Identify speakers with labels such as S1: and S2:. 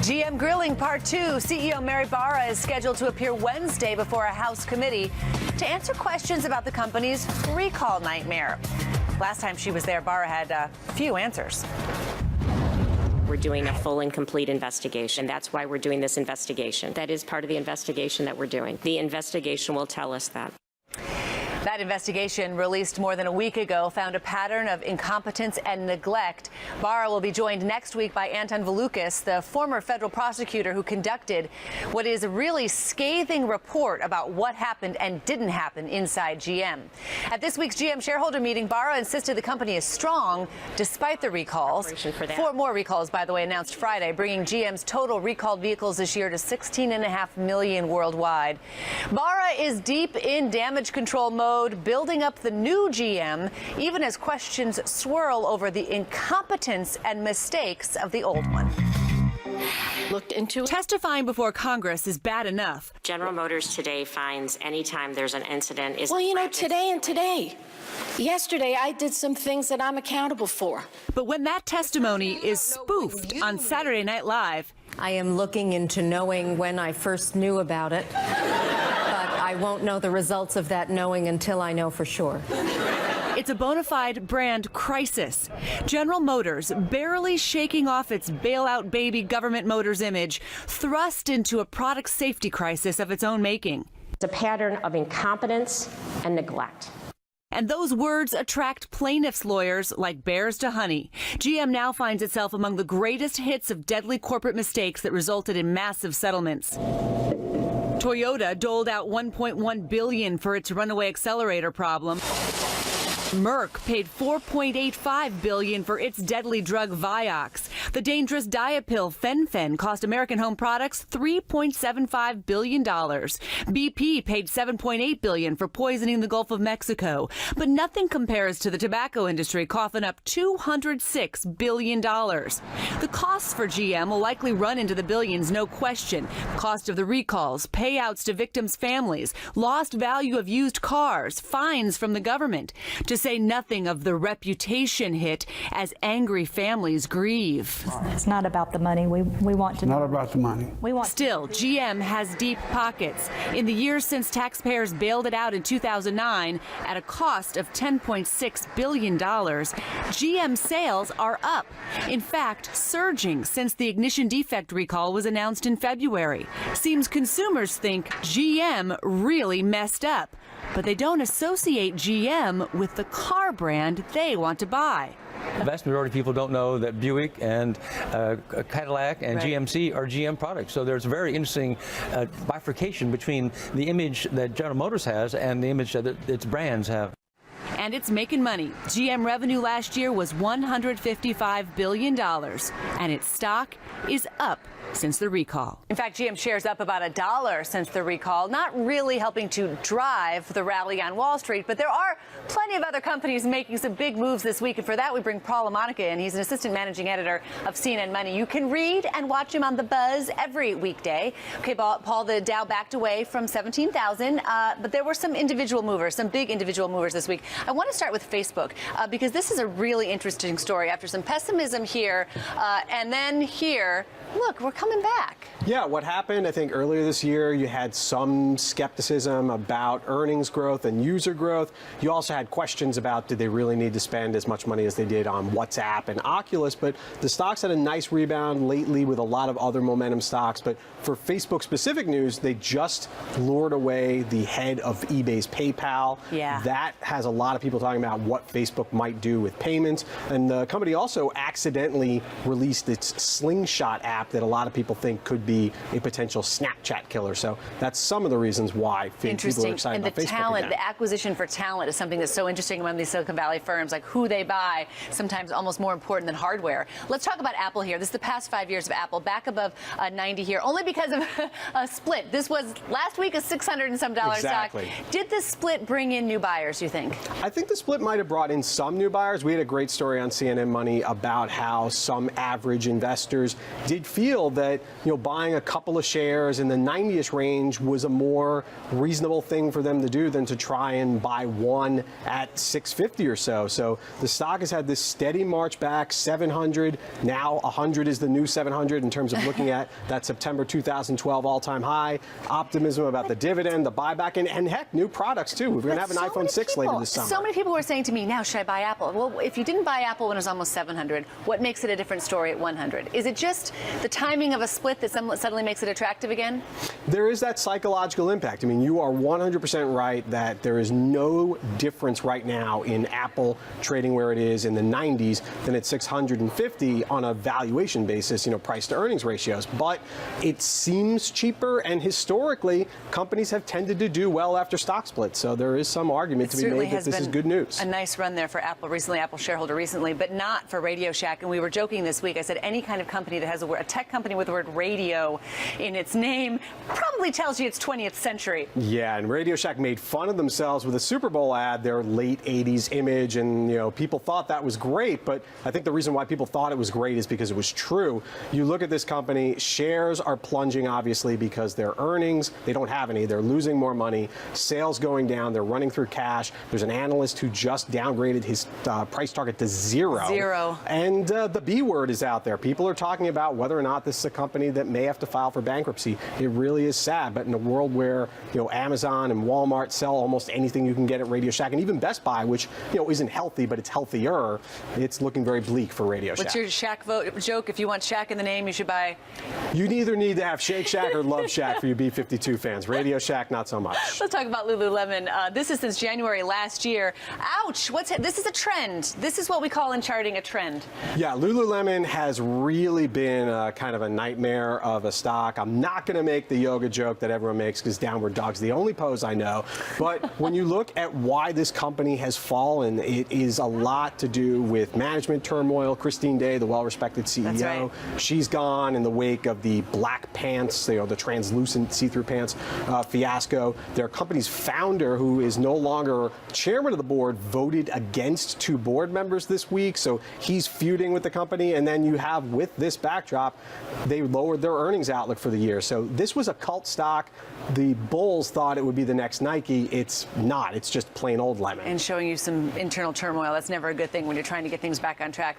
S1: GM Grilling Part 2. CEO Mary Barra is scheduled to appear Wednesday before a House committee to answer questions about the company's recall nightmare. Last time she was there, Barra had a few answers.
S2: We're doing a full and complete investigation. That's why we're doing this investigation. That is part of the investigation that we're doing. The investigation will tell us that.
S1: That investigation, released more than a week ago, found a pattern of incompetence and neglect. Barra will be joined next week by Anton Valukas, the former federal prosecutor who conducted what is a really scathing report about what happened and didn't happen inside GM. At this week's GM shareholder meeting, Barra insisted the company is strong despite the recalls. 4 more recalls, by the way, announced Friday, bringing GM's total recalled vehicles this year to 16.5 million worldwide. Barra is deep in damage control mode, building up the new GM, even as questions swirl over the incompetence and mistakes of the old one.
S3: Looked into
S1: Testifying before Congress is bad enough.
S2: General Motors today finds anytime there's an incident is...
S3: Well, you know, today and today. Yesterday, I did some things that I'm accountable for.
S1: But when that testimony is spoofed on Saturday Night Live...
S4: I am looking into knowing when I first knew about it, but I won't know the results of that knowing until I know for sure.
S1: It's a bona fide brand crisis. General Motors, barely shaking off its bailout baby government motors image, thrust into a product safety crisis of its own making.
S2: It's a pattern of incompetence and neglect.
S1: And those words attract plaintiffs' lawyers like bears to honey. GM now finds itself among the greatest hits of deadly corporate mistakes that resulted in massive settlements. Toyota doled out $1.1 billion for its runaway accelerator problem. Merck paid $4.85 billion for its deadly drug Vioxx. The dangerous diet pill Fen-Phen cost American Home Products $3.75 billion. BP paid $7.8 billion for poisoning the Gulf of Mexico. But nothing compares to the tobacco industry coughing up $206 billion. The costs for GM will likely run into the billions, no question. Cost of the recalls, payouts to victims' families, lost value of used cars, fines from the government. To say nothing of the reputation hit as angry families grieve.
S5: It's not about the money. We want to
S6: Not about the money.
S1: Still, GM has deep pockets. In the years since taxpayers bailed it out in 2009 at a cost of $10.6 billion, GM sales are up. In fact, surging since the ignition defect recall was announced in February. Seems consumers think GM really messed up, but they don't associate GM with the car brand they want to buy.
S7: The vast majority of people don't know that Buick and Cadillac and GMC are GM products. So there's a very interesting bifurcation between the image that General Motors has and the image that its brands have.
S1: And it's making money. GM revenue last year was $155 billion, and its stock is up since the recall. In fact, GM shares up about $1 since the recall, not really helping to drive the rally on Wall Street, but there are plenty of other companies making some big moves this week, and for that we bring Paul LaMonica in. He's an assistant managing editor of CNN Money. You can read and watch him on The Buzz every weekday. Okay, Paul, the Dow backed away from 17,000, but there were some individual movers, some big individual movers this week. I want to start with Facebook because this is a really interesting story. After some pessimism here and then here, look, we're coming back.
S8: Yeah, what happened, I think earlier this year, you had some skepticism about earnings growth and user growth. You also had questions about did they really need to spend as much money as they did on WhatsApp and Oculus, but the stocks had a nice rebound lately with a lot of other momentum stocks. But for Facebook specific news, they just lured away the head of eBay's PayPal.
S1: Yeah.
S8: That has a lot of people talking about what Facebook might do with payments. And the company also accidentally released its Slingshot app that a lot of people think could be a potential Snapchat killer. So that's some of the reasons why people are excited about Facebook.
S1: And the talent,
S8: again.
S1: the acquisition for talent is something that's so interesting among these Silicon Valley firms, like who they buy, sometimes almost more important than hardware. Let's talk about Apple here. This is the past 5 years of Apple, back above 90 here, only because of a split. This was last week a $600 and some stock. Did this split bring in new buyers, you think?
S8: I think the split might have brought in some new buyers. We had a great story on CNN Money about how some average investors did feel that, you know, buying a couple of shares in the 90-ish range was a more reasonable thing for them to do than to try and buy one at 650 or so. So the stock has had this steady march back, 700. Now 100 is the new 700 in terms of looking at that September 2012 all-time high. Optimism about the dividend, the buyback, and heck, new products too. We're going to have an iPhone 6 later this summer.
S6: So many people were saying to me, now should I buy Apple? Well, if you didn't buy Apple when it was almost 700, what makes it a different story at 100? Is it just the timing of a split that suddenly makes it attractive again?
S8: There is that psychological impact. I mean, you are 100% right that there is no difference right now in Apple trading where it is in the 90s than at 650 on a valuation basis, price to earnings ratios. But it seems cheaper, and historically, companies have tended to do well after stock splits. So there is some argument to be made that this is good news.
S6: A nice run there for Apple recently, Apple shareholder recently, but not for Radio Shack. And we were joking this week. I said any kind of company that has a tech company with the word radio in its name probably tells you it's 20th century.
S8: Yeah, and Radio Shack made fun of themselves with a Super Bowl ad, their late 80s image, and people thought that was great, but I think the reason why people thought it was great is because it was true. You look at this company, shares are plunging obviously because their earnings, they don't have any, they're losing more money, sales going down, they're running through cash. There's an analyst who just downgraded his price target to zero. And the B word is out there. People are talking about whether or not this is a company that may have to file for bankruptcy. It really is sad, but in a world where Amazon and Walmart sell almost anything you can get at Radio Shack, and even Best Buy, which isn't healthy but it's healthier, it's looking very bleak for Radio Shack.
S6: What's your Shack vote joke? If you want Shack in the name, you should buy.
S8: You either need to have Shake Shack or Love Shack for you B-52 fans. Radio Shack, not so much.
S6: Let's talk about Lululemon. This is since January last year. Ouch! This is a trend. This is what we call in charting a trend.
S8: Yeah, Lululemon has really been kind of a nightmare of a stock. I'm not going to make the yoga joke that everyone makes because downward dog's the only pose I know. But when you look at why this company has fallen, it is a lot to do with management turmoil. Christine Day, the well-respected CEO,
S6: That's right.
S8: She's gone in the wake of the black pants, the translucent see-through pants fiasco. Their company's founder, who is no longer chairman of the board, voted against 2 board members this week, so he's feuding with the company. And then you have, with this backdrop, they lowered their earnings outlook for the year. So this was a cult stock. The bulls thought it would be the next Nike. It's not. It's just plain old lemon.
S6: And showing you some internal turmoil. That's never a good thing when you're trying to get things back on track.